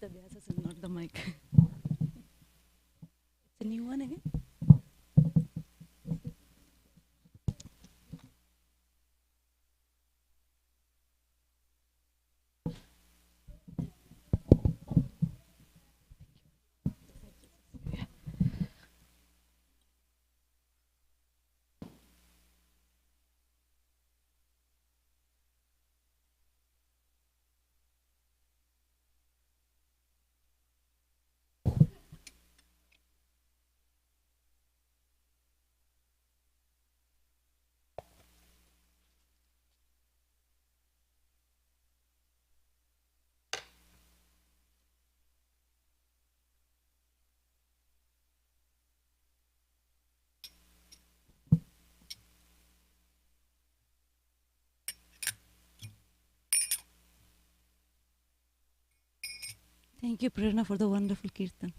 Vyas is not the mic. It's a new one again. Thank you, Prerna, for the wonderful kirtan.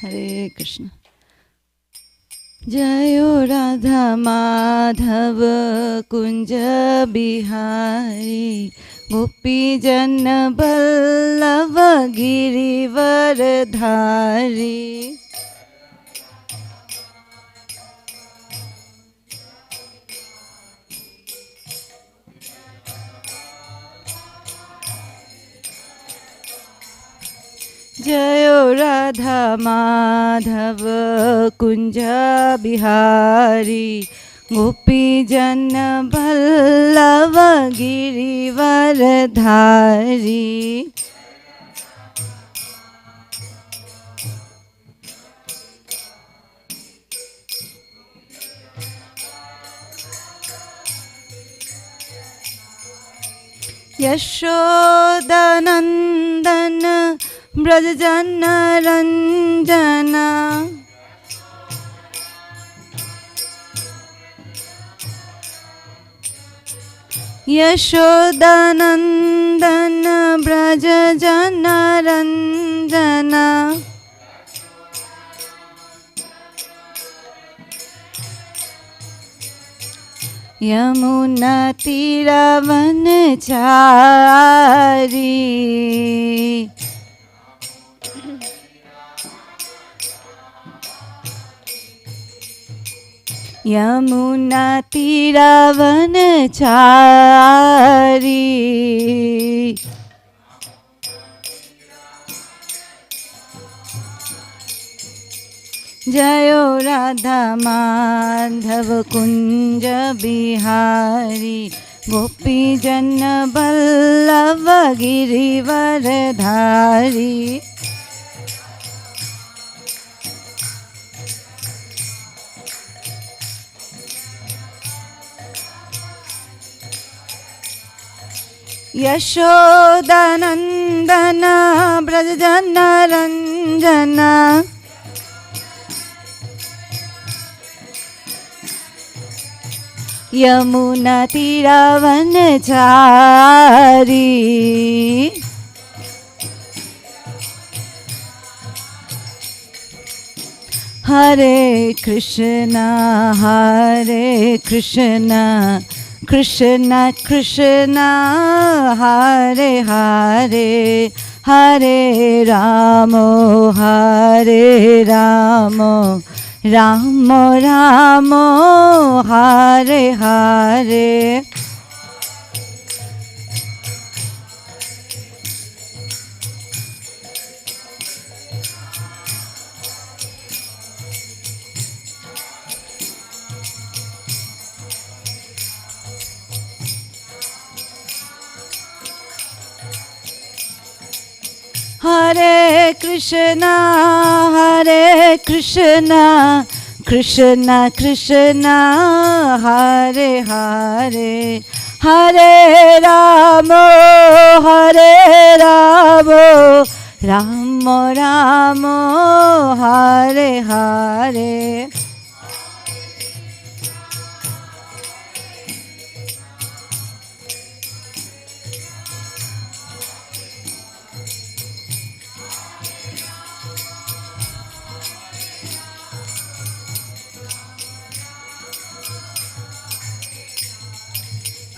Hare Krishna. Jayo Radha Madhava Kunja Bihari Gopi Jana Ballava Girivardhari. Jayo Radha Madhava Kunja Bihari Gopi Jana Ballava Girivardhari. Yashodanandana Brajajana Ranjana Yashodanandana Brajajana Ranjana Yamuna Tiravanachari Yamuna Tiravanachari Jayo Radha Madhava Kunja Bihari Gopi Jana Ballava Girivardhari. Yashodanandana Brajajana Ranjana Yamuna Tiravanachari Hare Krishna Hare Krishna Krishna Krishna Hare Hare Hare Ramo Hare Ramo Ramo Ramo Hare Hare. Hare Krishna Hare Krishna Krishna Krishna Hare Hare Hare Ramo Hare Ramo Ramo Ramo Hare Hare.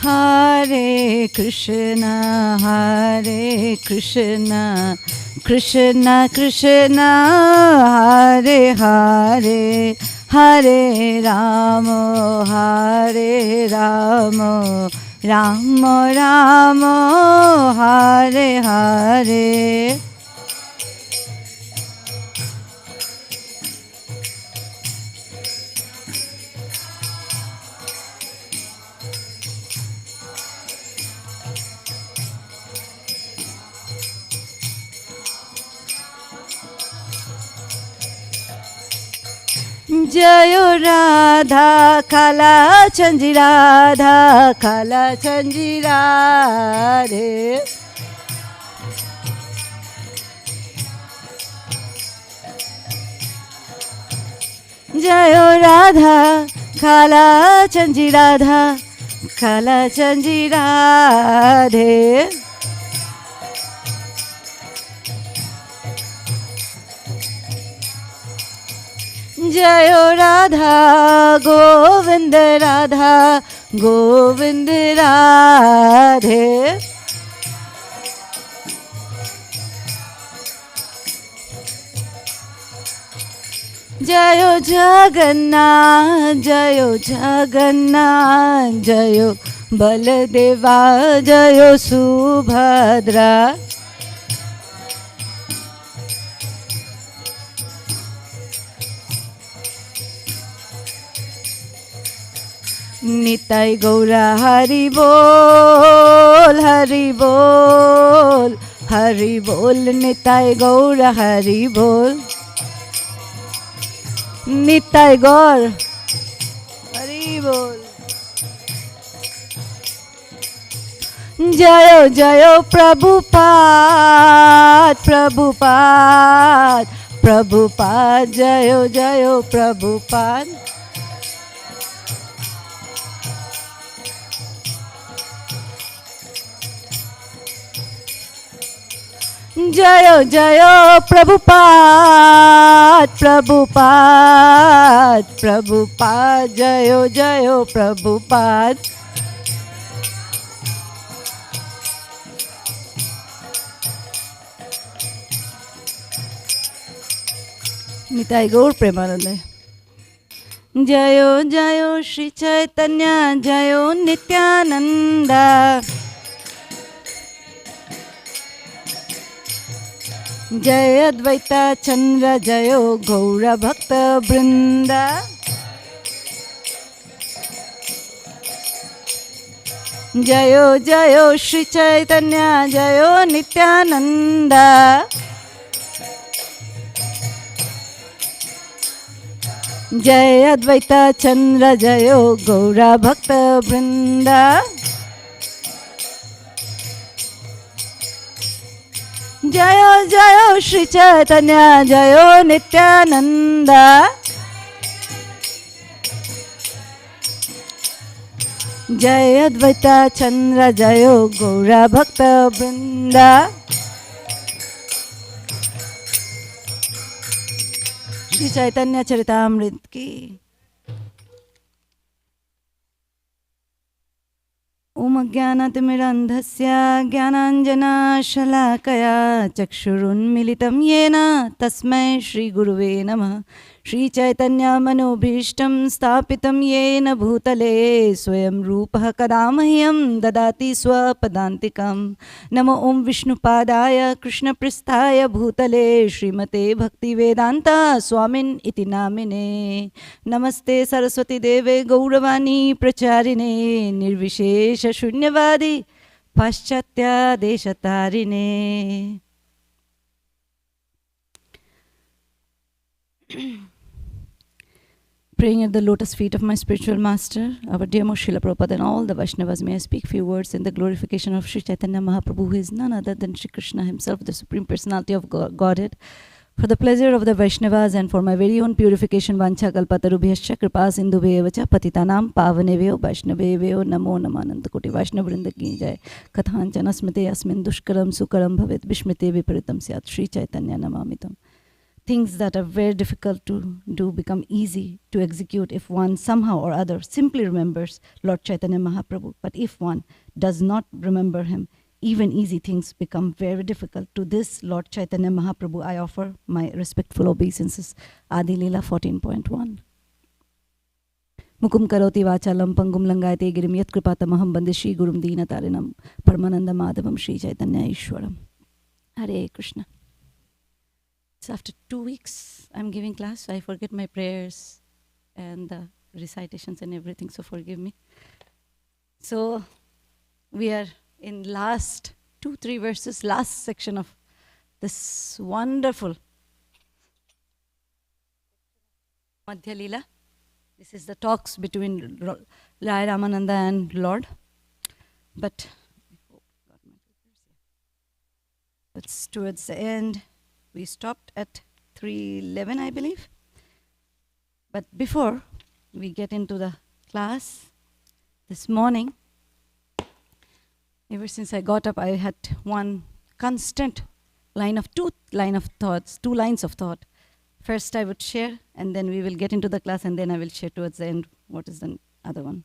Hare Krishna, Hare Krishna, Krishna Krishna, Hare Hare, Hare Rama, Hare Rama, Rama Rama, Hare Hare. Jayo Radha, Kala Chanji Radha, Kala Chanji Radhe. Jayo Radha, Kala Chanji Radha, Kala Chanji Radhe. Jayo Radha, Govind Radha, Govind Radhe. Jayo Jagannath, Jayo Jagannath, Jayo Baladeva, Jayo Subhadra. Nitai Gaura Hari Bol, Hari Bol, Hari Bol, Nitai Gaura Hari Bol. Nitai Gaur Hari Bol. Jayo Jayo Prabhupada, Prabhupada, Prabhupada, Jayo Jayo Prabhupada. Jayo Jayo Prabhupada, Prabhupada, Prabhupada, Jayo Jayo Prabhupada. Nitai Gaur Premanande. Jayo Jayo Shri Chaitanya, Jayo Nityananda. Jai Advaita Chandra, Jayo Gaura Bhakta Vrinda. Jayo Jayo Shri Chaitanya, Jayo Nityananda. Jai Advaita Chandra, Jayo Gaura Bhakta Vrinda. Jayo Jayo Shri Chaitanya, Jayo Nityananda. Jai Advaita Chandra, Jayo Gaura Bhakta Vrinda. Shri Chaitanya Charitamrit ki. Om Jnanatimirandhasya Jnananjana Shalakaya Chakshurunmilitam Yena Tasmai Shri Guruve Namah. Shri Chaitanya Manobhishtam Stapitam Yena Bhutale Swayam Rupaha Kadamahyam Dadati Swapadantikam. Namo Om Vishnupadaya Krishna Pristhaya Bhutale Srimate Bhakti Vedanta Swamin Iti Namine. Namaste Saraswati Deve Gauravani Pracharine Nirvishesha Shunyavadi Paschatya Deshatarine. Praying at the lotus feet of my spiritual master, our dear Most Srila Prabhupada and all the Vaishnavas, may I speak few words in the glorification of Sri Chaitanya Mahaprabhu, who is none other than Shri Krishna himself, the Supreme Personality of Godhead. For the pleasure of the Vaishnavas and for my very own purification, Vancha Kalpatarubhyascha Kripa Sindhubhyevacha Patitanam Pavanebhyo Vaishnavebhyo Namo Namananta Koti Vaishnavrinda ki jai. Kathanchana smite asmin dushkaram sukaram bhavet Vishmite viparitam syat Shri Chaitanya Namamitam. things that are very difficult to do become easy to execute if one somehow or other simply remembers Lord Chaitanya Mahaprabhu. But if one does not remember him, even easy things become very difficult. To this Lord Chaitanya Mahaprabhu, I offer my respectful obeisances. Adi Leela 14.1. Mukum karoti vachalam pangum langayate girim yat kripatamaham bande Shri Gurum Dina Tarinam Paramananda Madhavam Shri Chaitanya Ishwaram. Hare Krishna. So after 2 weeks, I'm giving class, so I forget my prayers and the recitations and everything, so forgive me. So we are in last 2-3 verses, last section of this wonderful Madhya Leela. This is the talks between Rai Ramananda and Lord. But it's towards the end. We stopped at 3:11, I believe. But before we get into the class, this morning, ever since I got up, I had one constant two lines of thought. First I would share, and then we will get into the class, and then I will share towards the end what is the other one.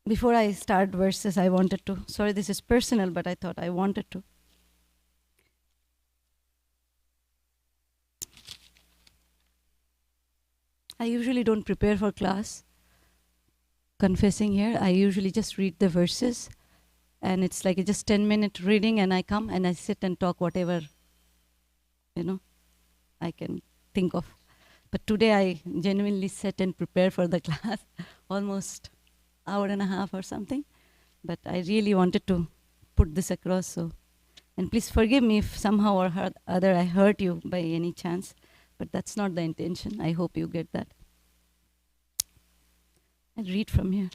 Before I start verses, I wanted to, sorry this is personal, but I thought I wanted to. I usually don't prepare for class. Confessing here, I usually just read the verses, and it's like a just 10-minute reading, and I come and I sit and talk whatever, I can think of. But today I genuinely sat and prepared for the class, almost hour and a half or something. But I really wanted to put this across. So, and please forgive me if somehow or other I hurt you by any chance. But that's not the intention. I hope you get that. I'll read from here.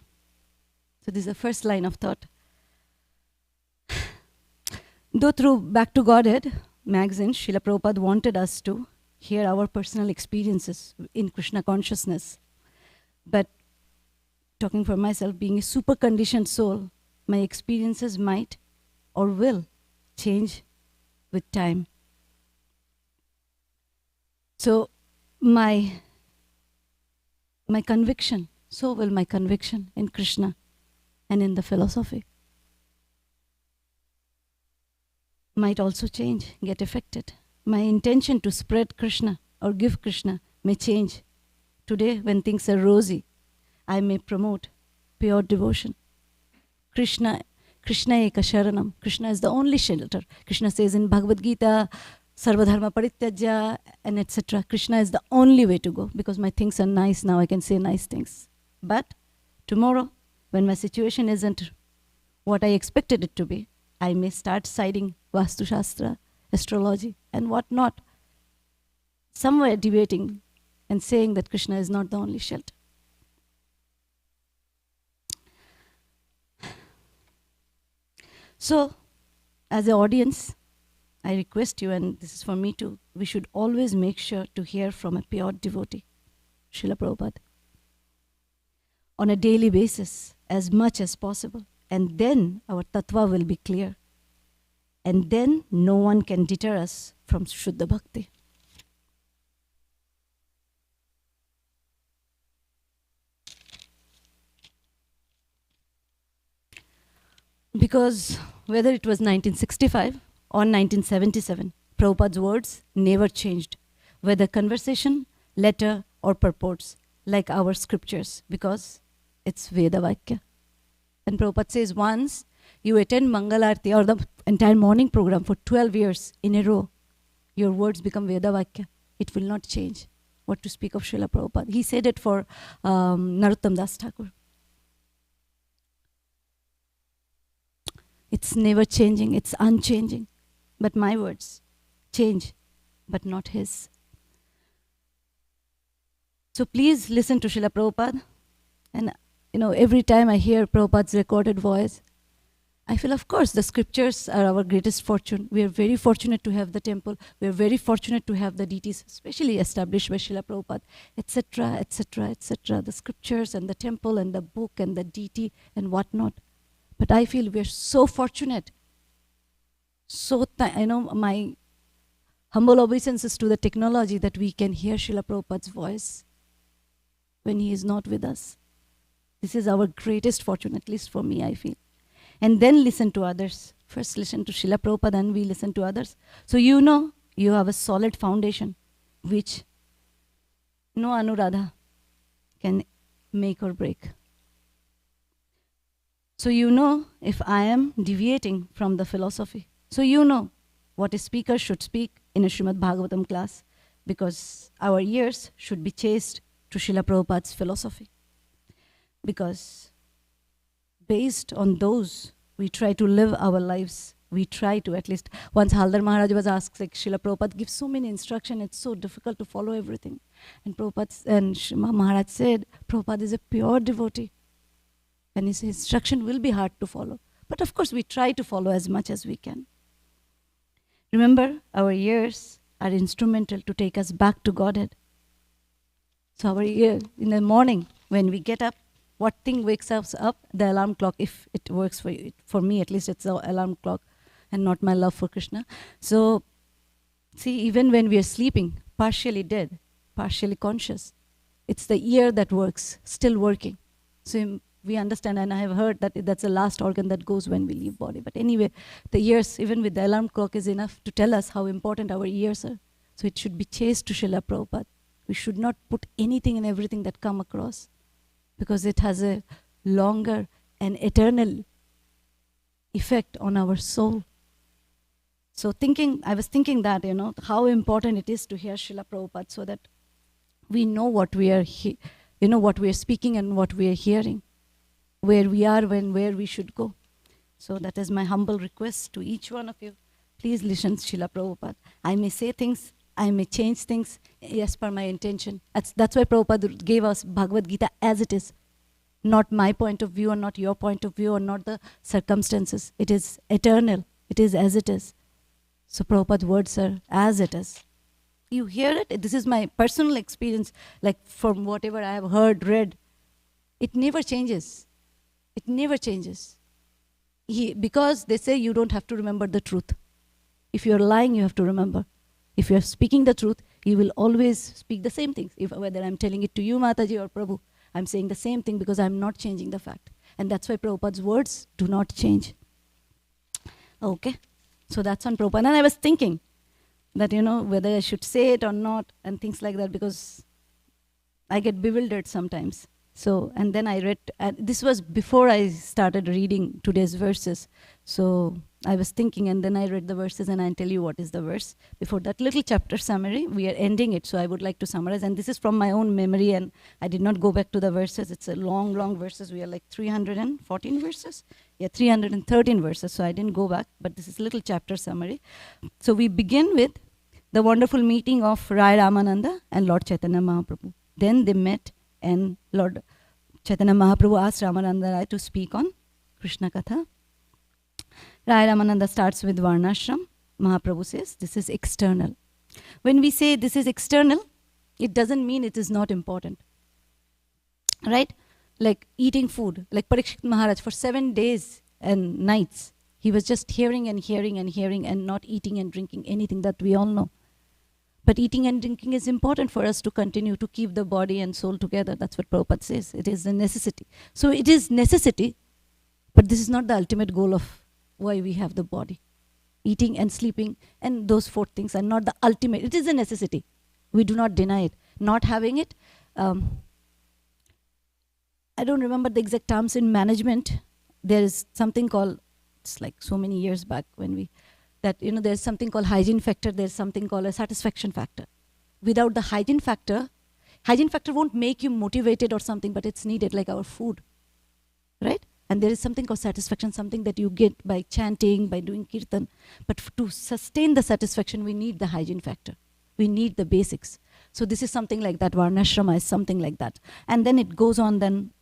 So this is the first line of thought. Though through Back to Godhead magazine, Srila Prabhupada wanted us to hear our personal experiences in Krishna consciousness. But talking for myself, being a super conditioned soul, my experiences might or will change with time. So my conviction, so will my conviction in Krishna and in the philosophy might also change, get affected. My intention to spread Krishna or give Krishna may change. Today, when things are rosy, I may promote pure devotion. Krishna eka sharanam. Krishna is the only shelter. Krishna says in Bhagavad Gita, Sarvadharma Parityajya, and etc. Krishna is the only way to go, because my things are nice now, I can say nice things. But tomorrow, when my situation isn't what I expected it to be, I may start citing Vastu Shastra, astrology, and whatnot, somewhere debating and saying that Krishna is not the only shelter. So, as an audience, I request you, and this is for me too, we should always make sure to hear from a pure devotee, Srila Prabhupada, on a daily basis, as much as possible. And then our tattva will be clear. And then no one can deter us from Shuddha Bhakti. Because whether it was 1965 or 1977, Prabhupada's words never changed, whether conversation, letter, or purports, like our scriptures, because it's Veda Vakya. And Prabhupada says, once you attend Mangalarti or the entire morning program for 12 years in a row, your words become Veda Vakya. It will not change. What to speak of Srila Prabhupada. He said it for Narottam Das Thakur. It's never changing, it's unchanging. But my words change, but not his. So please listen to Srila Prabhupada. And every time I hear Prabhupada's recorded voice, I feel, of course, the scriptures are our greatest fortune. We are very fortunate to have the temple. We are very fortunate to have the deities, especially established by Srila Prabhupada, etc., etc., etc. The scriptures and the temple and the book and the deity and whatnot. But I feel we are so fortunate. So, my Humble obeisances to the technology that we can hear Srila Prabhupada's voice when he is not with us. This is our greatest fortune, at least for me, I feel. And then listen to others. First listen to Srila Prabhupada, then we listen to others. So you know you have a solid foundation which no Anuradha can make or break. So you know if I am deviating from the philosophy. So you know what a speaker should speak in a Srimad Bhagavatam class, because our ears should be chased to Srila Prabhupada's philosophy. Because based on those, we try to live our lives. We try to, at least. Once Haldar Maharaj was asked, like, Srila Prabhupada gives so many instructions, it's so difficult to follow everything. And Maharaj said, Prabhupada is a pure devotee. And his instruction will be hard to follow. But of course, we try to follow as much as we can. Remember, our ears are instrumental to take us back to Godhead. So our ear, in the morning, when we get up, what thing wakes us up? The alarm clock, if it works for you. For me, at least, it's the alarm clock and not my love for Krishna. So, see, even when we are sleeping, partially dead, partially conscious, it's the ear that works, still working. So we understand, and I have heard that that's the last organ that goes when we leave body. But anyway, the ears, even with the alarm clock, is enough to tell us how important our ears are. So it should be chased to Srila Prabhupada. We should not put anything and everything that come across, because it has a longer and eternal effect on our soul. So I was thinking that, how important it is to hear Srila Prabhupada, so that we know what we are, what we are speaking and what we are hearing, where we are and where we should go. So that is my humble request to each one of you. Please listen to Srila Prabhupada. I may say things, I may change things as per my intention. That's why Prabhupada gave us Bhagavad Gita as it is. Not my point of view or not your point of view or not the circumstances. It is eternal. It is as it is. So Prabhupada's words are as it is. You hear it? This is my personal experience, like from whatever I have heard, read. It never changes. It never changes. Because they say you don't have to remember the truth. If you're lying, you have to remember. If you're speaking the truth, you will always speak the same things. Whether I'm telling it to you, Mataji, or Prabhu, I'm saying the same thing because I'm not changing the fact. And that's why Prabhupada's words do not change. Okay, so that's on Prabhupada. And I was thinking that, whether I should say it or not and things like that, because I get bewildered sometimes. So, and then I read, this was before I started reading today's verses. So I was thinking, and then I read the verses, and I'll tell you what is the verse. Before that little chapter summary, we are ending it, so I would like to summarize. And this is from my own memory, and I did not go back to the verses. It's a long, long verses. We are like 314 verses. Yeah, 313 verses, so I didn't go back, but this is little chapter summary. So we begin with the wonderful meeting of Rai Ramananda and Lord Chaitanya Mahaprabhu. Then they met, and Lord Chaitanya Mahaprabhu asked Ramananda Rai to speak on Krishna Katha. Rai Ramananda starts with Varnashram. Mahaprabhu says, this is external. When we say this is external, it doesn't mean it is not important. Right? Like eating food. Like Parikshit Maharaj, for 7 days and nights, he was just hearing and hearing and hearing and not eating and drinking anything, that we all know. But eating and drinking is important for us to continue to keep the body and soul together. That's what Prabhupada says. It is a necessity. So it is necessity, but this is not the ultimate goal of why we have the body. Eating and sleeping and those 4 things are not the ultimate. It is a necessity. We do not deny it. Not having it, I don't remember the exact terms in management. There is something called, it's like so many years back when we, that, there's something called hygiene factor, there's something called a satisfaction factor. Without the hygiene factor won't make you motivated or something, but it's needed, like our food, right? And there is something called satisfaction, something that you get by chanting, by doing kirtan. But to sustain the satisfaction, we need the hygiene factor. We need the basics. So this is something like that. Varnashrama is something like that. And then it goes on, then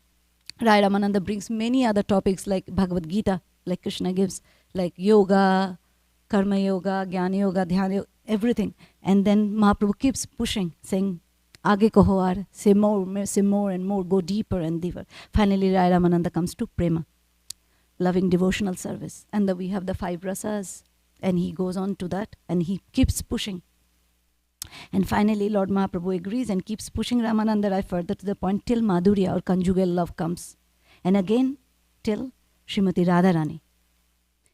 Rai Ramananda brings many other topics like Bhagavad Gita, like Krishna gives, like yoga, karma yoga, jnana yoga, dhyana yoga, everything. And then Mahaprabhu keeps pushing, saying, Aage kaho aar, say more and more, go deeper and deeper. Finally, Rai Ramananda comes to prema, loving devotional service. And then we have the 5 rasas, and he goes on to that, and he keeps pushing. And finally, Lord Mahaprabhu agrees and keeps pushing Ramananda Rai further to the point till Madhurya or conjugal love comes. And again, till Srimati Radharani.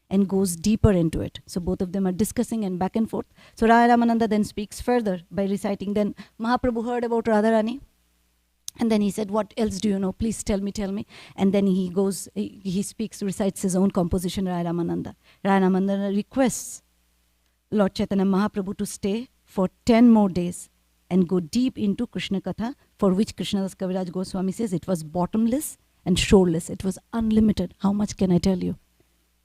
And goes deeper into it. So both of them are discussing and back and forth. So Ramananda then speaks further by reciting. Then Mahaprabhu heard about Radharani. And then he said, what else do you know? Please tell me, tell me. And then he goes, he speaks, recites his own composition, Rai Ramananda. Rai Ramananda requests Lord Chaitanya Mahaprabhu to stay for 10 more days and go deep into Krishna Katha, for which Krishnadas Kaviraj Goswami says it was bottomless and shoreless. It was unlimited. How much can I tell you?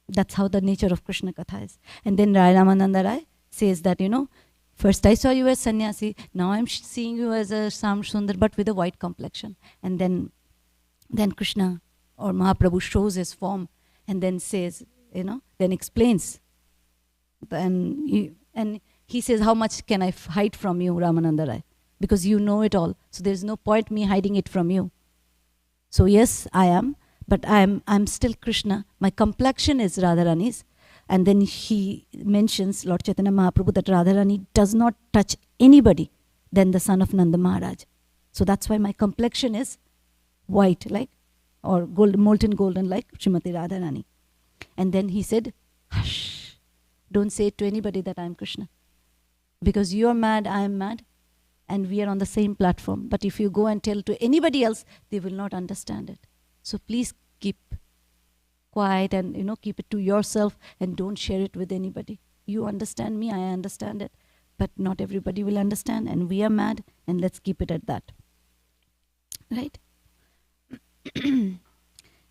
That's how the nature of Krishna Katha is. And then Rai Ramananda Rai says that, first I saw you as sannyasi, now I'm seeing you as a Sam Sundar, but with a white complexion. And then Krishna or Mahaprabhu shows his form and then says, then explains. And he says, how much can I hide from you, Ramananda Rai? Because you know it all. So there's no point me hiding it from you. So yes, I am. But I'm still Krishna. My complexion is Radharani's. And then he mentions, Lord Chaitanya Mahaprabhu, that Radharani does not touch anybody than the son of Nanda Maharaj. So that's why my complexion is white, or molten golden, like Srimati Radharani. And then he said, hush, don't say it to anybody that I'm Krishna. Because you're mad, I'm mad, and we are on the same platform. But if you go and tell to anybody else, they will not understand it. So please keep quiet and keep it to yourself and don't share it with anybody. You understand me, I understand it, but not everybody will understand, and we are mad, and let's keep it at that. Right? Then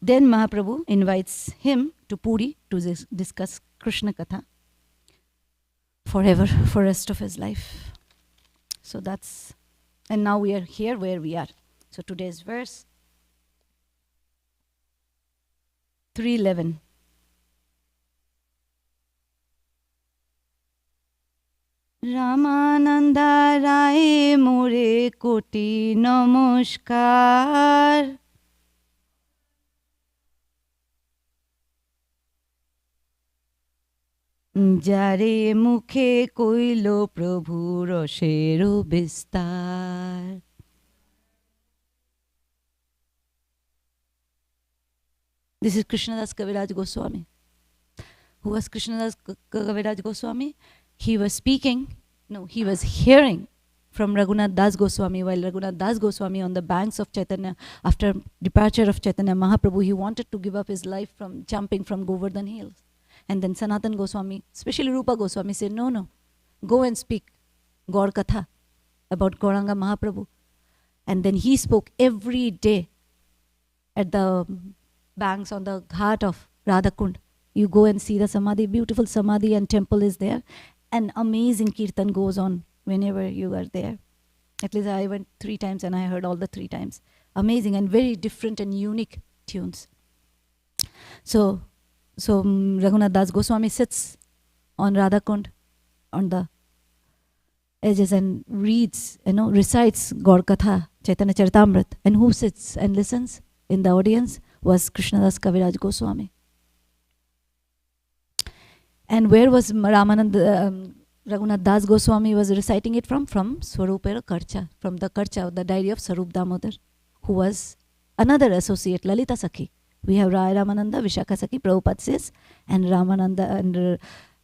Mahaprabhu invites him to Puri to discuss Krishna Katha forever, for rest of his life. So and now we are here where we are. So today's verse 3:11. Ramananda Rai More Koti Namaskar. Jare Mukhe Koilo Prabhu Roshero Bistar. This is Krishnadas Kaviraj Goswami. Who was Krishnadas Kaviraj Goswami? He was hearing from Raghunath Das Goswami, while Raghunath Das Goswami on the banks of Chaitanya, after departure of Chaitanya Mahaprabhu, he wanted to give up his life from jumping from Govardhan hills. And then Sanatan Goswami, especially Rupa Goswami, said, no, go and speak Gaur Katha about Gauranga Mahaprabhu. And then he spoke every day at the banks on the ghat of Radhakund. You go and see the Samadhi, beautiful Samadhi and temple is there. And amazing Kirtan goes on whenever you are there. At least I went 3 times and I heard all the 3 times. Amazing and very different and unique tunes. So Raghunath Das Goswami sits on Radhakund on the edges and reads, recites Gaur Katha, Chaitanya Charitamrita. And who sits and listens in the audience was Krishnadas Kaviraj Goswami. And where was Raghunath Das Goswami was reciting it from? From Swarupera Karcha, from the Karcha, the diary of Sarup Damodar, who was another associate, Lalita Sakhi. We have Rai Ramananda, Vishakha Sakhi, Prabhupada says, and Ramananda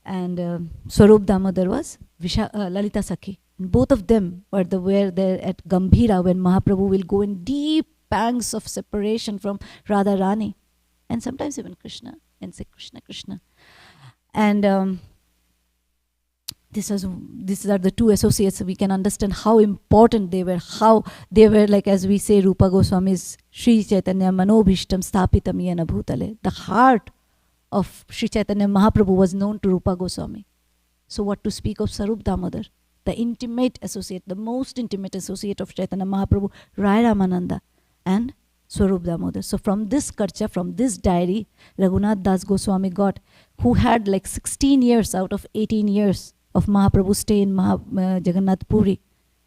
and Swarup Damodar was Lalita Sakhi. And both of them were there at Gambhira when Mahaprabhu will go in deep pangs of separation from Radha Rani, and sometimes even Krishna, and say Krishna, Krishna. And these are the 2 associates, so we can understand how important they were, like, as we say, Rupa Goswami's Sri Chaitanya Manobhishtam Sthapitam Yena Bhutale. The heart of Sri Chaitanya Mahaprabhu was known to Rupa Goswami. So what to speak of Sarup Damodar, the intimate associate, the most intimate associate of Chaitanya Mahaprabhu, Rai Ramananda and Swarup Damodar. So from this Karcha, from this diary, Raghunath Das Goswami got, who had like 16 years out of 18 years of Mahaprabhu's stay in Jagannath Puri.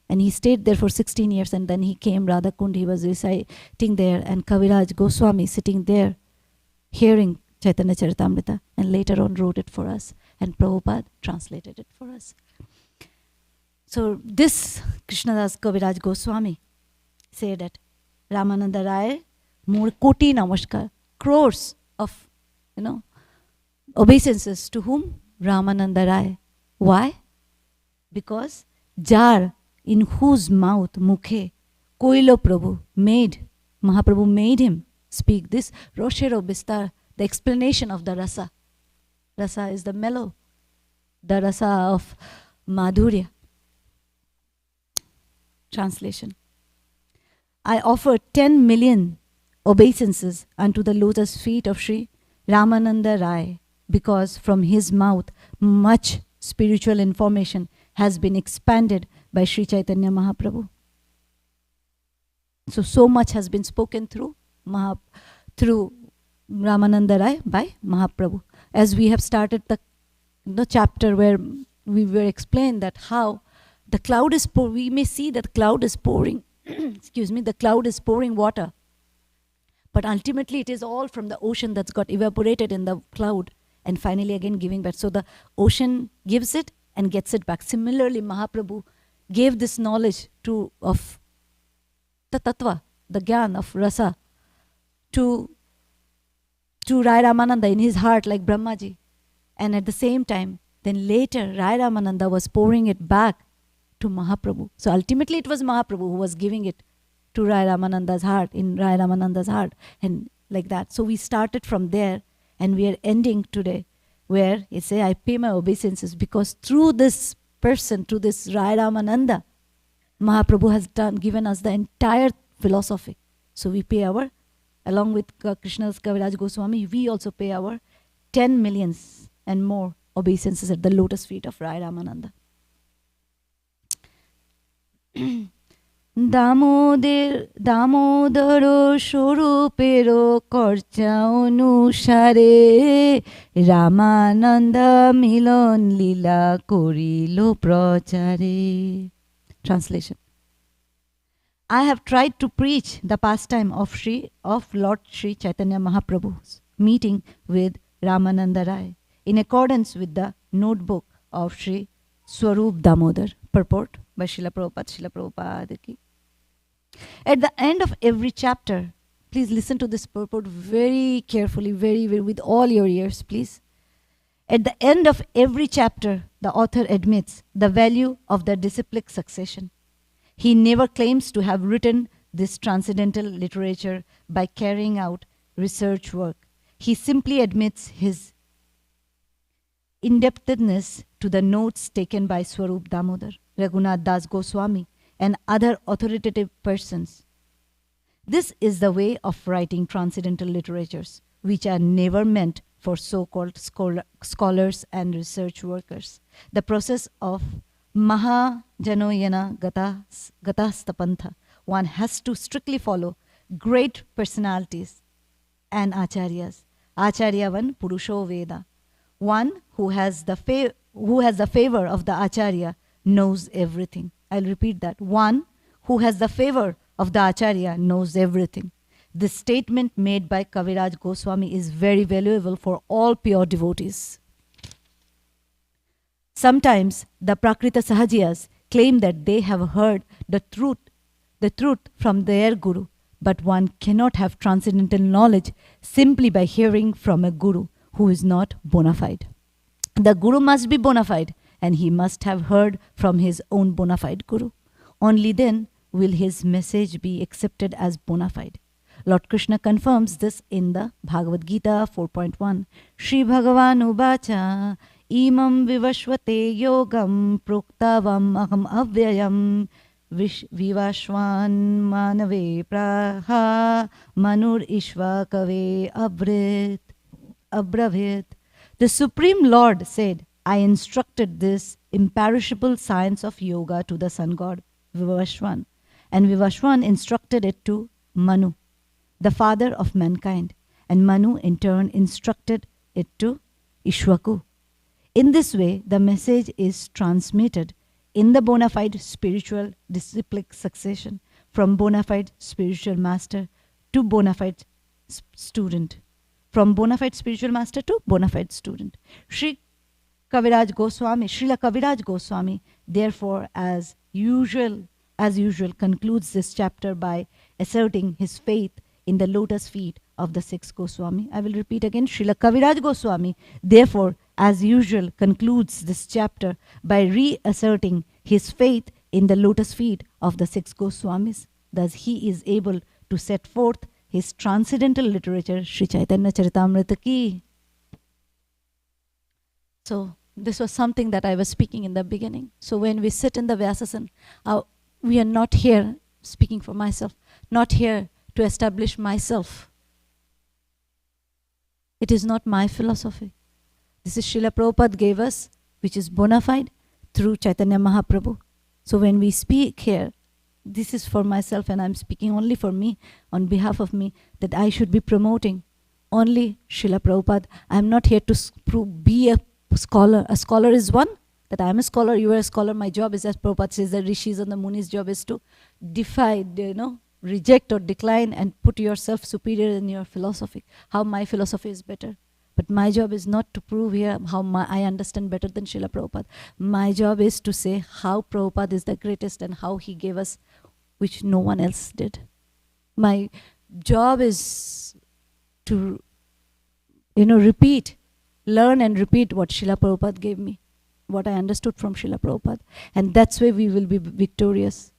And he stayed there for 16 years, and then he came Radhakund, he was reciting there, and Kaviraj Goswami sitting there, hearing Chaitanya Charitamrita, and later on wrote it for us, and Prabhupada translated it for us. So this Krishnadas Kaviraj Goswami said that Ramananda Rai, more koti namaskar, crores of, obeisances to whom? Ramananda Rai. Why? Because jar in whose mouth, mukhe, Koilo Prabhu Mahaprabhu made him speak this Roshero Bistar, the explanation of the rasa. Rasa is the mellow, the rasa of Madhurya. Translation. I offer 10 million obeisances unto the lotus feet of Sri Ramananda Rai, because from his mouth much spiritual information has been expanded by Sri Chaitanya Mahaprabhu. So much has been spoken through Ramananda Rai by Mahaprabhu. As we have started the chapter where we were explained that how the cloud is we may see that the cloud is pouring, the cloud is pouring water. But ultimately it is all from the ocean that's got evaporated in the cloud and finally again giving back. So the ocean gives it and gets it back. Similarly, Mahaprabhu gave this knowledge of the tattva, the gyan of rasa, to Rai Ramananda in his heart like Brahmaji. And at the same time, then later Rai Ramananda was pouring it back to Mahaprabhu. So ultimately it was Mahaprabhu who was giving it to Rai Ramananda's heart, in Rai Ramananda's heart, and like that. So we started from there and we are ending today where it says, I pay my obeisances because through this person, through this Rai Ramananda, Mahaprabhu has given us the entire philosophy. So we pay along with Krishnadas Kaviraj Goswami, we also pay our 10 millions and more obeisances at the lotus feet of Rai Ramananda. Damodar স্বরূপেরও কর্চা অনুসারে রামানন্দ মিলন লীলা করিল প্রচারে. Translation. I have tried to preach the pastime of Lord Sri Chaitanya Mahaprabhu's meeting with Ramananda Rai in accordance with the notebook of Sri Swarup Damodar. Purport by Srila Prabhupada ki. At the end of every chapter, please listen to this purport very carefully, very, very, with all your ears, please. At the end of every chapter, the author admits the value of the disciplic succession. He never claims to have written this transcendental literature by carrying out research work. He simply admits his indebtedness to the notes taken by Swarup Damodar, Raghunath Das Goswami, and other authoritative persons. This is the way of writing transcendental literatures, which are never meant for so-called scholars and research workers. The process of Mahajanoyana Gatastapantha, one has to strictly follow great personalities and acharyas. Acharyavan Purusho Veda. One who has the favor of the acharya knows everything. I'll repeat that. One who has the favor of the acharya knows everything. This statement made by Kaviraj Goswami is very valuable for all pure devotees. Sometimes the Prakrita Sahajiyas claim that they have heard the truth from their guru, but one cannot have transcendental knowledge simply by hearing from a guru who is not bona fide. The guru must be bona fide, and he must have heard from his own bona fide guru. Only then will his message be accepted as bona fide. Lord Krishna confirms this in the Bhagavad Gita 4.1. Shri Bhagavan Uvacha imam vivashvate yogam proktavam aham avyayam vivashvan manave praha manur ishva kave abravit. The Supreme Lord said, I instructed this imperishable science of yoga to the sun god Vivashvan, and Vivashvan instructed it to Manu, the father of mankind, and Manu in turn instructed it to Ishwaku. In this way, the message is transmitted in the bona fide spiritual disciplic succession from bona fide spiritual master to bona fide student. From bona fide spiritual master to bona fide student. Sri Kaviraj Goswami, Srila Kaviraj Goswami, therefore, as usual, concludes this chapter by asserting his faith in the lotus feet of the sixth Goswami. I will repeat again. Srila Kaviraj Goswami, therefore, as usual, concludes this chapter by reasserting his faith in the lotus feet of the six Goswamis. Thus, he is able to set forth his transcendental literature, Sri Chaitanya Charitamrita ki. So, this was something that I was speaking in the beginning. So, when we sit in the Vyasasana, we are not here, speaking for myself, not here to establish myself. It is not my philosophy. This is Srila Prabhupada gave us, which is bona fide through Chaitanya Mahaprabhu. So when we speak here, this is for myself and I'm speaking only for me, on behalf of me, that I should be promoting only Srila Prabhupada. I'm not here to be a scholar. A scholar is one, that I'm a scholar, you are a scholar. My job is, as Prabhupada says, the rishis and the munis' job is to defy, reject or decline and put yourself superior in your philosophy. How my philosophy is better. But my job is not to prove here how I understand better than Srila Prabhupada. My job is to say how Prabhupada is the greatest and how he gave us, which no one else did. My job is to, learn and repeat what Srila Prabhupada gave me, what I understood from Srila Prabhupada. And that's why we will be victorious.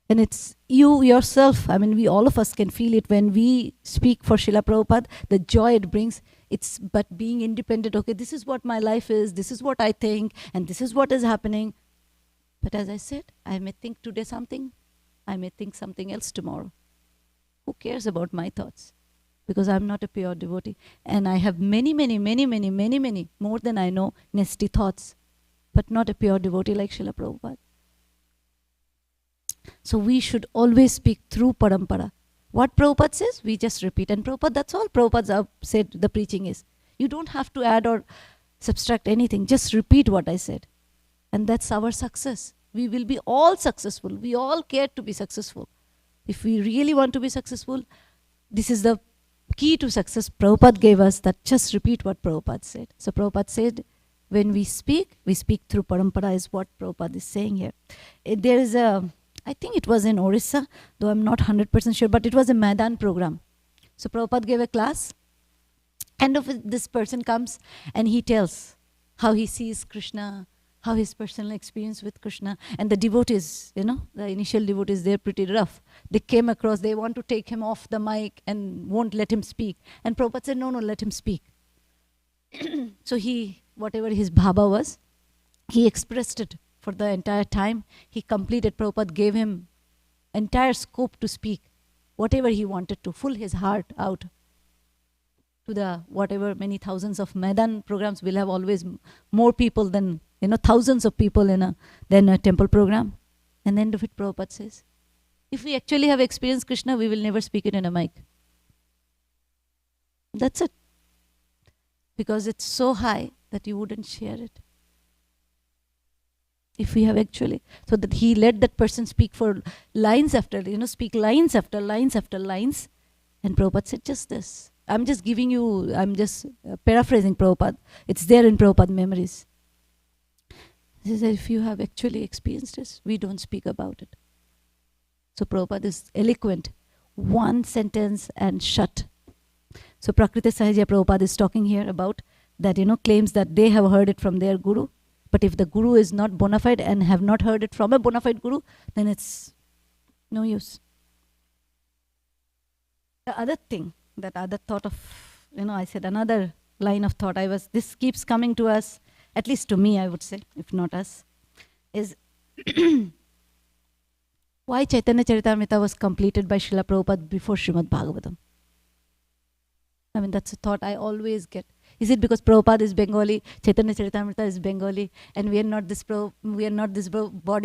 And it's you yourself, we all of us can feel it when we speak for Srila Prabhupada, the joy it brings. It's but being independent, okay, this is what my life is, this is what I think, and this is what is happening. But as I said, I may think today something, I may think something else tomorrow. Who cares about my thoughts? Because I'm not a pure devotee. And I have many, more than I know, nasty thoughts, but not a pure devotee like Srila Prabhupada. So we should always speak through parampara. What Prabhupada says, we just repeat. And Prabhupada, that's all Prabhupada said the preaching is. You don't have to add or subtract anything. Just repeat what I said. And that's our success. We will be all successful. We all care to be successful. If we really want to be successful, this is the key to success Prabhupada gave us, that just repeat what Prabhupada said. So Prabhupada said, when we speak through parampara, is what Prabhupada is saying here. There is I think it was in Orissa, though I'm not 100% sure, but it was a Maidan program. So Prabhupada gave a class, and this person comes and he tells how he sees Krishna, how his personal experience with Krishna. And the devotees, the initial devotees, they're pretty rough. They came across, they want to take him off the mic and won't let him speak. And Prabhupada said, no, let him speak. So he, whatever his bhava was, he expressed it. For the entire time, he completed. Prabhupada gave him entire scope to speak, whatever he wanted to, full his heart out to the whatever many thousands of Maidan programs will have always more people than, thousands of people than a temple program. And then of it, Prabhupada says, if we actually have experienced Krishna, we will never speak it in a mic. That's it. Because it's so high that you wouldn't share it. If we have actually, so that he let that person speak for lines after, speak lines after lines after lines. And Prabhupada said just this. I'm just paraphrasing Prabhupada. It's there in Prabhupada memories. He said, if you have actually experienced this, we don't speak about it. So Prabhupada is eloquent. One sentence and shut. So Prakriti Sahajya Prabhupada is talking here about that, claims that they have heard it from their guru. But if the guru is not bona fide and have not heard it from a bona fide guru, then it's no use. The other thing, that other thought of, I said another line of thought, this keeps coming to us, at least to me, I would say, if not us, is why Chaitanya Charitamrita was completed by Srila Prabhupada before Srimad Bhagavatam. That's a thought I always get. Is it because Prabhupada is Bengali, Chaitanya Charitamrita is Bengali, and we are not this body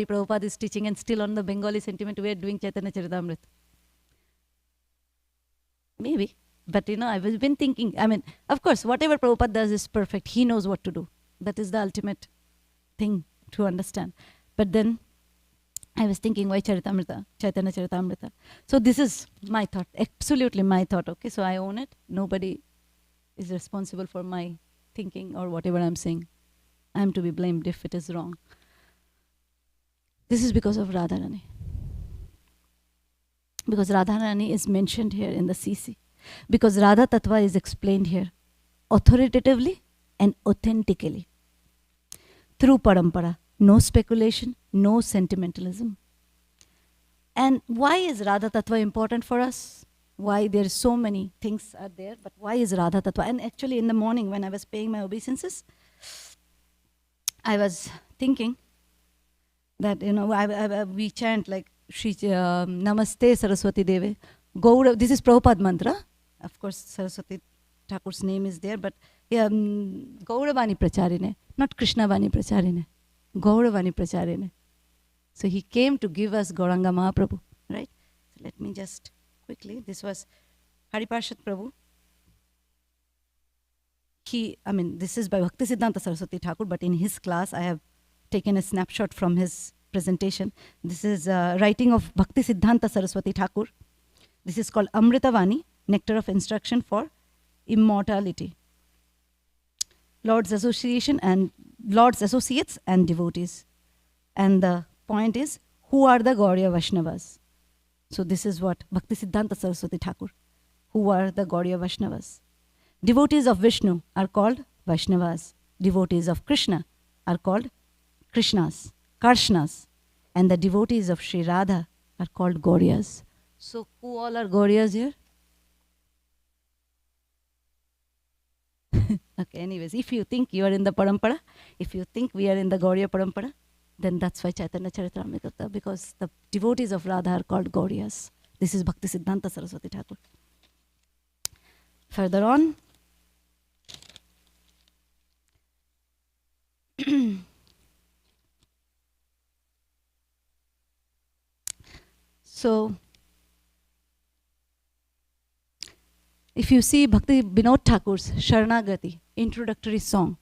Prabhupada is teaching, and still on the Bengali sentiment we are doing Chaitanya Charitamrita? Maybe. But I've been thinking, of course, whatever Prabhupada does is perfect. He knows what to do. That is the ultimate thing to understand. But then I was thinking, why Chaitanya Charitamrita? So this is my thought, absolutely my thought, okay? So I own it. Nobody is responsible for my thinking or whatever I'm saying. I am to be blamed if it is wrong. This is because of Radharani. Because Radharani is mentioned here in the CC. Because Radha Tattva is explained here authoritatively and authentically. Through parampara. No speculation, no sentimentalism. And why is Radha Tattva important for us? Why there are so many things are there, but why is Radha Tattva? And actually in the morning when I was paying my obeisances, I was thinking that, we chant like Shri Namaste Saraswati Deve. Gaurav, this is Prabhupada mantra. Of course, Saraswati Thakur's name is there, but Gauravani Pracharine, not Krishnavani Pracharine. Gauravani Pracharine. So he came to give us Gauranga Mahaprabhu, right? So let me just quickly, this was Hariparshad Prabhu. This is by Bhaktisiddhanta Saraswati Thakur, but in his class I have taken a snapshot from his presentation. This is writing of Bhaktisiddhanta Saraswati Thakur. This is called Amritavani, Nectar of Instruction for Immortality. Lord's Associates and Devotees. And the point is, who are the Gauriya Vaishnavas? So this is what Bhaktisiddhanta Saraswati Thakur. Who are the Gauriya Vaishnavas? Devotees of Vishnu are called Vaishnavas. Devotees of Krishna are called Karshnas. And the devotees of Sri Radha are called Gauriyas. So who all are Gauriyas here? Okay, anyways, if you think you are in the parampara, if you think we are in the Gauriya parampara, then that's why Chaitanya Charitamrita, because the devotees of Radha are called Gauriyas. This is Bhaktisiddhanta Saraswati Thakur. Further on, so if you see Bhakti Vinod Thakur's Sharanagati introductory song,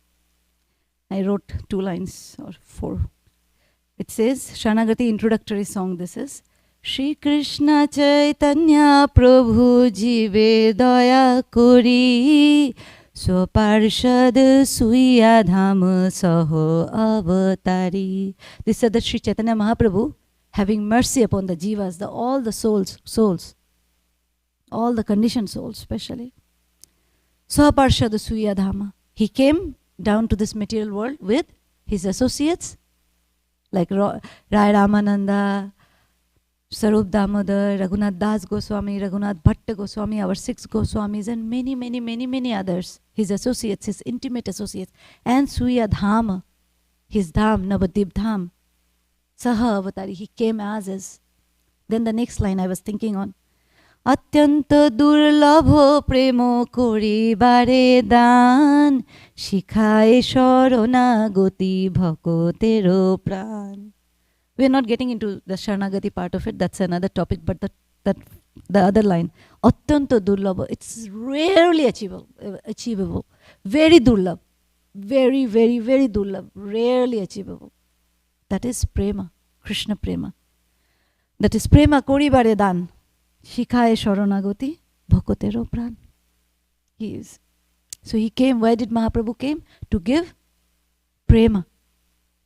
I wrote 2 lines or 4. It says, Sharanagati introductory song, this is, Shri Krishna Chaitanya Prabhu Jive Daya Kori Swaparshad Suya Dham Saho Avatari. This is the Sri Chaitanya Mahaprabhu having mercy upon the jivas, all the souls, all the conditioned souls especially. Swaparshad Suya Dhama. He came down to this material world with his associates like Rai Ramananda, Sarup Damodar, Raghunath Das Goswami, Raghunath Bhatta Goswami, our 6 Goswamis, and many others, his associates, his intimate associates, and Suya Dhama, his Dham, Navadip Dham, Saha Avatari, he came as is. Then the next line I was thinking on, Atyanta durlabho premo kori bare dan shikhaye sharana goti bhakotero pran. We are not getting into the Sharanagati part of it, that's another topic, but the other line, Atyanta durlabho, it's rarely achievable, very durlabh, very durlabh, rarely achievable. That is prema, Krishna prema. That is prema kori bare dan. Shikhaye Sharanagati Bhakotero Pran. He is. So he came, why did Mahaprabhu came? To give prema.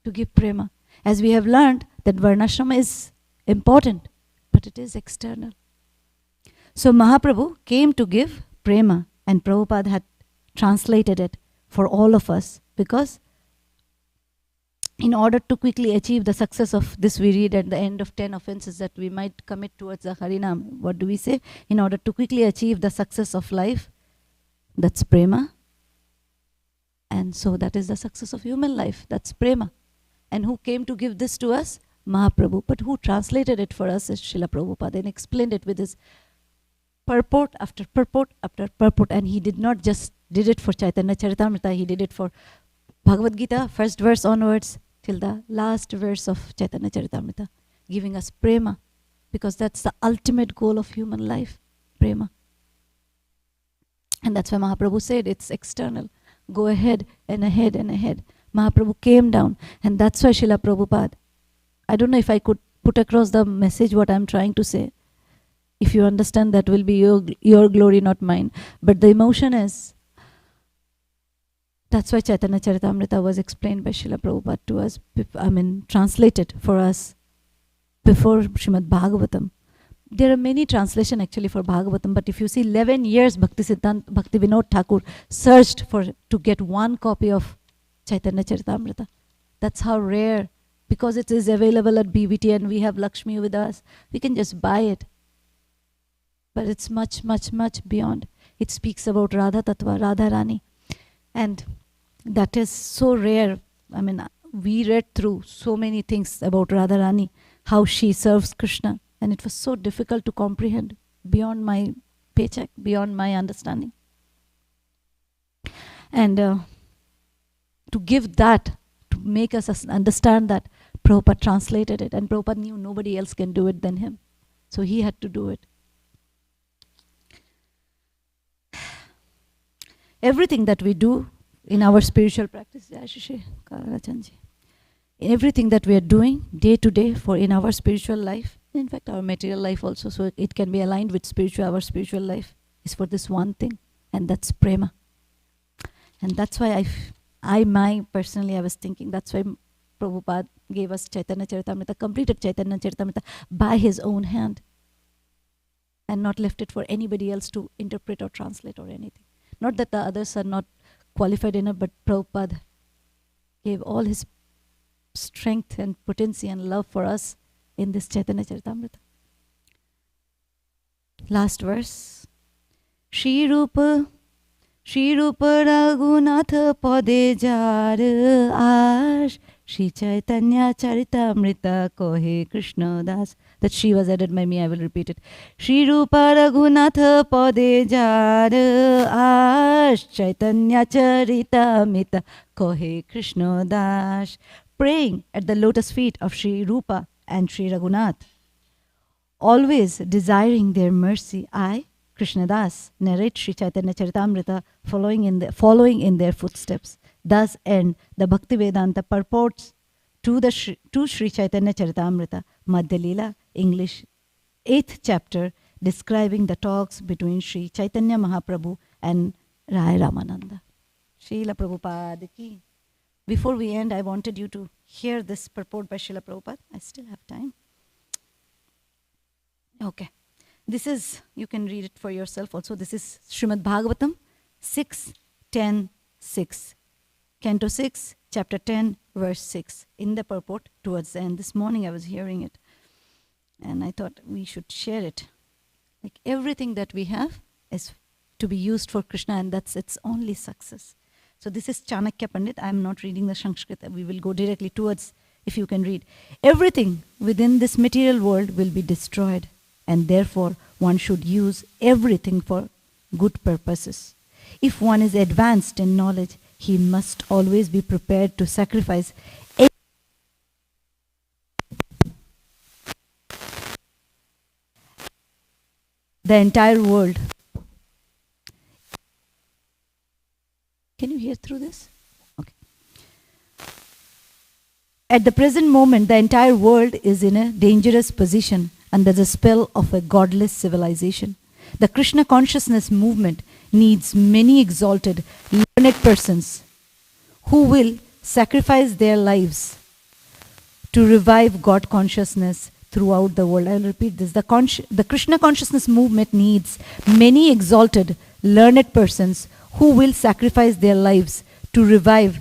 To give prema. As we have learned that Varnashrama is important, but it is external. So Mahaprabhu came to give prema, and Prabhupada had translated it for all of us, because in order to quickly achieve the success of this, we read at the end of 10 offenses that we might commit towards the Harinam. What do we say? In order to quickly achieve the success of life, that's prema. And so that is the success of human life, that's prema. And who came to give this to us? Mahaprabhu. But who translated it for us is Srila Prabhupada and explained it with his purport after purport after purport. And he did not just did it for Chaitanya Charitamrita, he did it for Bhagavad Gita, first verse onwards, till the last verse of Chaitanya Charitamrita, giving us prema, because that's the ultimate goal of human life, prema. And that's why Mahaprabhu said it's external. Go ahead and ahead and ahead. Mahaprabhu came down, and that's why Srila Prabhupada, I don't know if I could put across the message what I'm trying to say. If you understand, that will be your glory, not mine. But the emotion is, That's why Chaitanya Charitamrita was explained by Srila Prabhupada to us, translated for us before Srimad Bhagavatam. There are many translations actually for Bhagavatam, but if you see 11 years Bhakti Vinod Thakur searched to get one copy of Chaitanya Charitamrita. That's how rare, because it is available at BVT and we have Lakshmi with us. We can just buy it. But it's much, much, much beyond. It speaks about Radha Tattva, Radha Rani. And that is so rare. I mean, we read through so many things about Radha Rani, how she serves Krishna. And it was so difficult to comprehend, beyond my paycheck, beyond my understanding. And to give that, to make us understand that, Prabhupada translated it. And Prabhupada knew nobody else can do it than him. So he had to do it. Everything that we do in our spiritual practice, everything that we are doing day to day for in our spiritual life, in fact our material life also, so it can be aligned with our spiritual life, is for this one thing, and that's prema. And that's why I personally was thinking, that's why Prabhupada gave us Chaitanya Charitamrita, completed Chaitanya Charitamrita by his own hand, and not left it for anybody else to interpret or translate or anything. Not that the others are not qualified enough, but Prabhupada gave all his strength and potency and love for us in this Chaitanya Charitamrita. Last verse. Shri Rupa Raghunatha Pade Jar Ash Shri Chaitanya Charitamrita Kohe Krishna Das. That Shri was added by me, I will repeat it. Shri Rupa Raghunatha Pade Jar Ash Chaitanya Charitamrita Kohe Krishna Das. Praying at the lotus feet of Shri Rupa and Shri Raghunath, always desiring their mercy, I, Krishnadas, narrate Shri Chaitanya Charitamrita following in their footsteps. Thus end the Bhaktivedanta purports to Shri Chaitanya Charitamrita, Madhya Leela, English, 8th chapter, describing the talks between Shri Chaitanya Mahaprabhu and Rai Ramananda. Srila Prabhupada ki. Before we end, I wanted you to hear this purport by Srila Prabhupada. I still have time. Okay. This is, you can read it for yourself also. This is Srimad Bhagavatam 6:10:6. Canto 6, chapter 10, verse 6. In the purport towards the end. This morning I was hearing it. And I thought we should share it. Like everything that we have is to be used for Krishna, and that's its only success. So this is Chanakya Pandit. I am not reading the Sanskrit. We will go directly towards, if you can read. Everything within this material world will be destroyed, and therefore one should use everything for good purposes. If one is advanced in knowledge, he must always be prepared to sacrifice the entire world. Can you hear through this? Okay. At the present moment, the entire world is in a dangerous position under the spell of a godless civilization. The Krishna consciousness movement needs many exalted, learned persons who will sacrifice their lives to revive God consciousness throughout the world. I will repeat this. The Krishna consciousness movement needs many exalted, learned persons who will sacrifice their lives to revive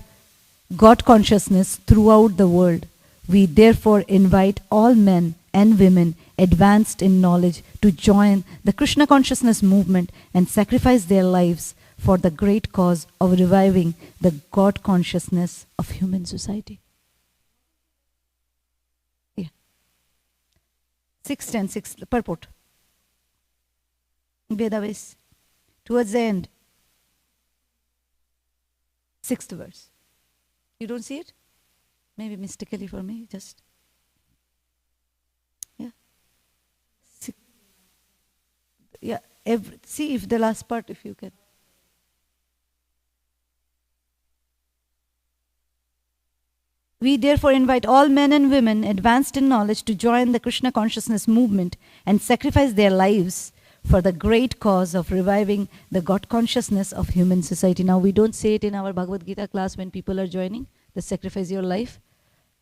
God consciousness throughout the world. We therefore invite all men and women advanced in knowledge to join the Krishna consciousness movement and sacrifice their lives for the great cause of reviving the God consciousness of human society. Yeah. 6:10:6, purport. Vedavis. Towards the end. 6th verse. You don't see it? Maybe mystically for me, just. Yeah. Yeah. See if the last part, if you can. We therefore invite all men and women advanced in knowledge to join the Krishna consciousness movement and sacrifice their lives for the great cause of reviving the God consciousness of human society. Now, we don't say it in our Bhagavad Gita class when people are joining, the sacrifice your life,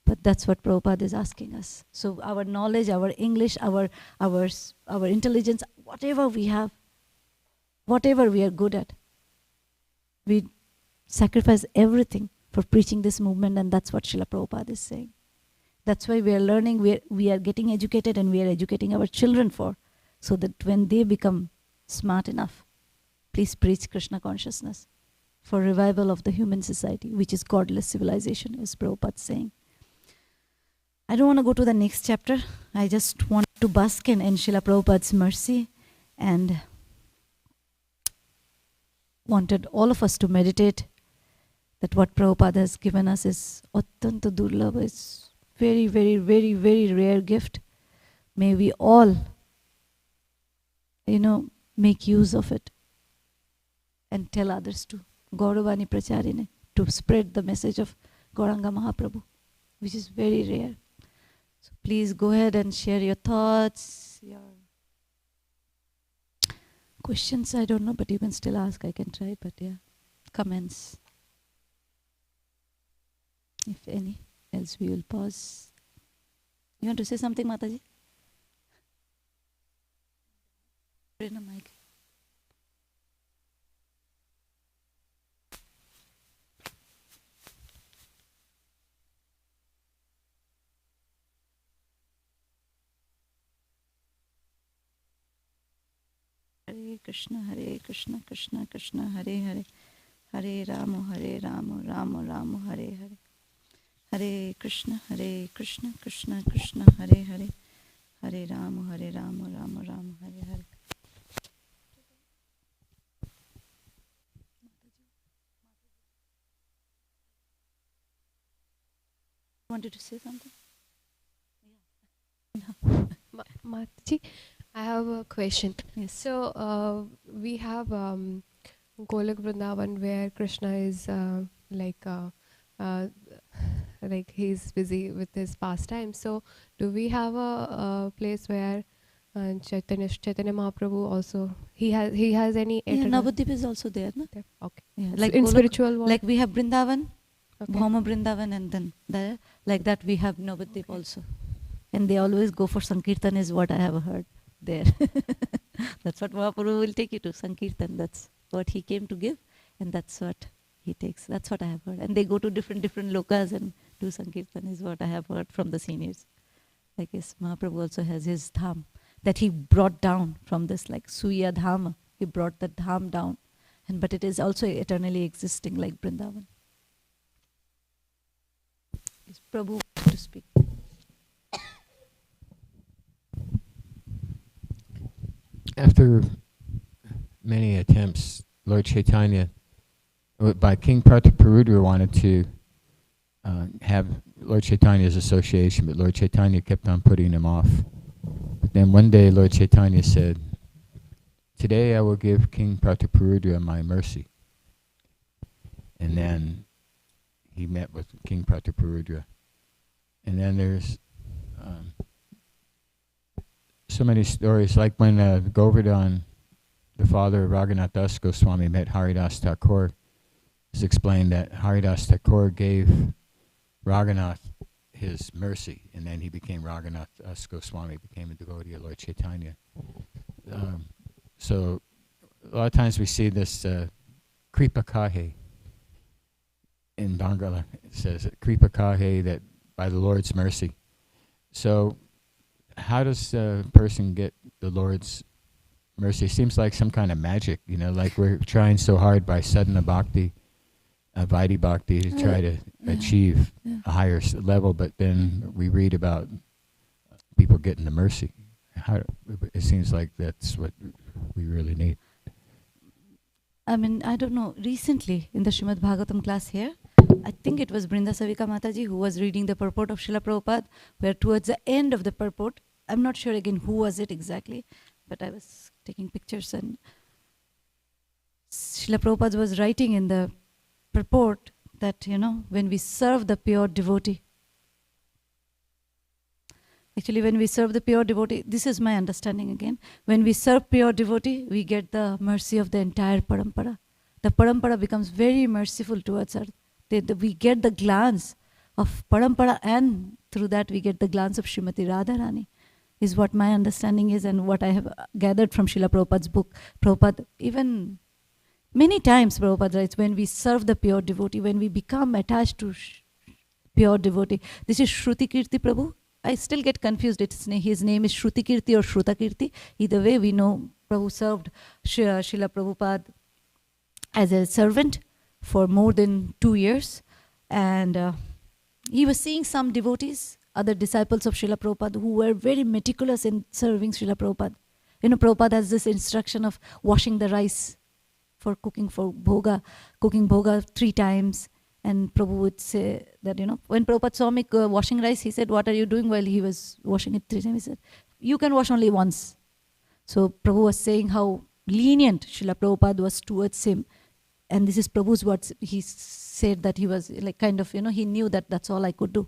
but that's what Prabhupada is asking us. So our knowledge, our English, our intelligence, whatever we have, whatever we are good at, we sacrifice everything for preaching this movement, and that's what Srila Prabhupada is saying. That's why we are learning, we are getting educated, and we are educating our children for, so that when they become smart enough, please preach Krishna consciousness for revival of the human society, which is godless civilization, as Prabhupada is saying. I don't want to go to the next chapter. I just want to bask in Srila Prabhupada's mercy, and wanted all of us to meditate that what Prabhupada has given us is Attanta Durlabha. It's very, very, very, very rare gift. May we all, make use of it and tell others to. Gauravani Pracharine, to spread the message of Gauranga Mahaprabhu, which is very rare. So please go ahead and share your thoughts, your questions. I don't know, but you can still ask. I can try, but yeah, comments, if any. Else we will pause. You want to say something, Mataji? Bring a mic. Hare Krishna, Krishna Krishna, Hare Hare, Hare Rama, Rama Rama, Hare Hare. Hare Krishna, Krishna Krishna, Hare Hare, Hare Rama, Rama Rama, Hare Hare. Wanted to say something? Yeah. Mataji, I have a question. Yes. So we have Golak Vrindavan where Krishna is like he's busy with his pastime. So do we have a place where Chaitanya Mahaprabhu also he has any? Yeah, Navadvip is also there, no? Okay. Yeah, so like in Golak, spiritual world, like we have Vrindavan, okay. Bhauma Vrindavan, and then there, like that we have Navadvip also. And they always go for Sankirtan, is what I have heard there. That's what Mahaprabhu will take you to, Sankirtan. That's what he came to give, and that's what he takes. That's what I have heard. And they go to different lokas and do Sankirtan, is what I have heard from the seniors. Like yes, Mahaprabhu also has his dham that he brought down from this, like Suya Dham. He brought that dham down, but it is also eternally existing like Vrindavan. Is Prabhu to speak? After many attempts, Lord Chaitanya, by King Prataparudra, wanted to have Lord Chaitanya's association, but Lord Chaitanya kept on putting him off. But then one day Lord Chaitanya said, "Today I will give King Prataparudra my mercy." And then he met with King Prataparudra. And then there's so many stories, like when Govardhan, the father of Raghunath Das Goswami, met Haridas Thakur. It's explained that Haridas Thakur gave Raghunath his mercy, and then he became Raghunath Das Goswami, became a devotee of Lord Chaitanya. So a lot of times we see this Kripa Kahe in Bangala. It says Kripa Kahe, that by the Lord's mercy. So how does a person get the Lord's mercy? It seems like some kind of magic, like we're trying so hard by sadhana bhakti, Vaidhi bhakti, to try to achieve a higher level, but then we read about people getting the mercy. It seems like that's what we really need. I mean, I don't know, recently in the Srimad Bhagavatam class here, I think it was Brinda Savika Mataji who was reading the purport of Srila Prabhupada, where towards the end of the purport, I'm not sure again who was it exactly, but I was taking pictures, and Srila Prabhupada was writing in the purport that, when we serve the pure devotee, Actually, when we serve the pure devotee, this is my understanding again. When we serve pure devotee, we get the mercy of the entire parampara. The parampara becomes very merciful towards us. We get the glance of parampara, and through that we get the glance of Srimati Radharani, is what my understanding is and what I have gathered from Srila Prabhupada's book. Prabhupada, even many times Prabhupada writes, when we serve the pure devotee, when we become attached to pure devotee. This is Shruti Kirti Prabhu. I still get confused. His name is Shruti Kirti or Shruta Kirti. Either way, we know Prabhu served Srila Prabhupada as a servant for more than 2 years. And he was seeing some devotees, other disciples of Srila Prabhupada, who were very meticulous in serving Srila Prabhupada. You know, Prabhupada has this instruction of washing the rice for cooking for bhoga, cooking bhoga 3 times. And Prabhu would say that, you know, when Prabhupada saw me washing rice, he said, "What are you doing?" While he was washing it 3 times, he said, "You can wash only once." So Prabhu was saying how lenient Srila Prabhupada was towards him. And this is Prabhu's words. He said that he was like kind of, you know, he knew that that's all I could do.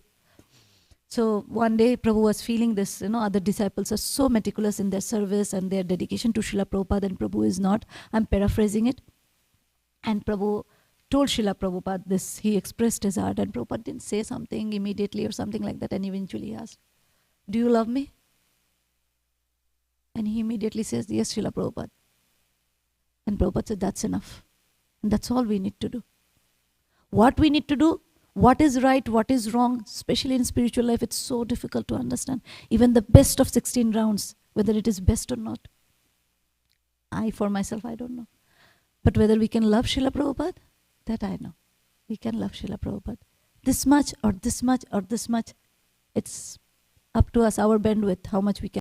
So one day Prabhu was feeling this, you know, other disciples are so meticulous in their service and their dedication to Srila Prabhupada, and Prabhu is not. I'm paraphrasing it. And Prabhu told Srila Prabhupada this. He expressed his heart, and Prabhupada didn't say something immediately or something like that, and eventually he asked, "Do you love me?" And he immediately says, "Yes, Srila Prabhupada." And Prabhupada said, "That's enough." And that's all we need to do. What we need to do, what is right, what is wrong, especially in spiritual life, it's so difficult to understand. Even the best of 16 rounds, whether it is best or not. For myself, I don't know. But whether we can love Srila Prabhupada, that I know. We can love Srila Prabhupada. This much or this much or this much, it's up to us, our bandwidth, how much we can.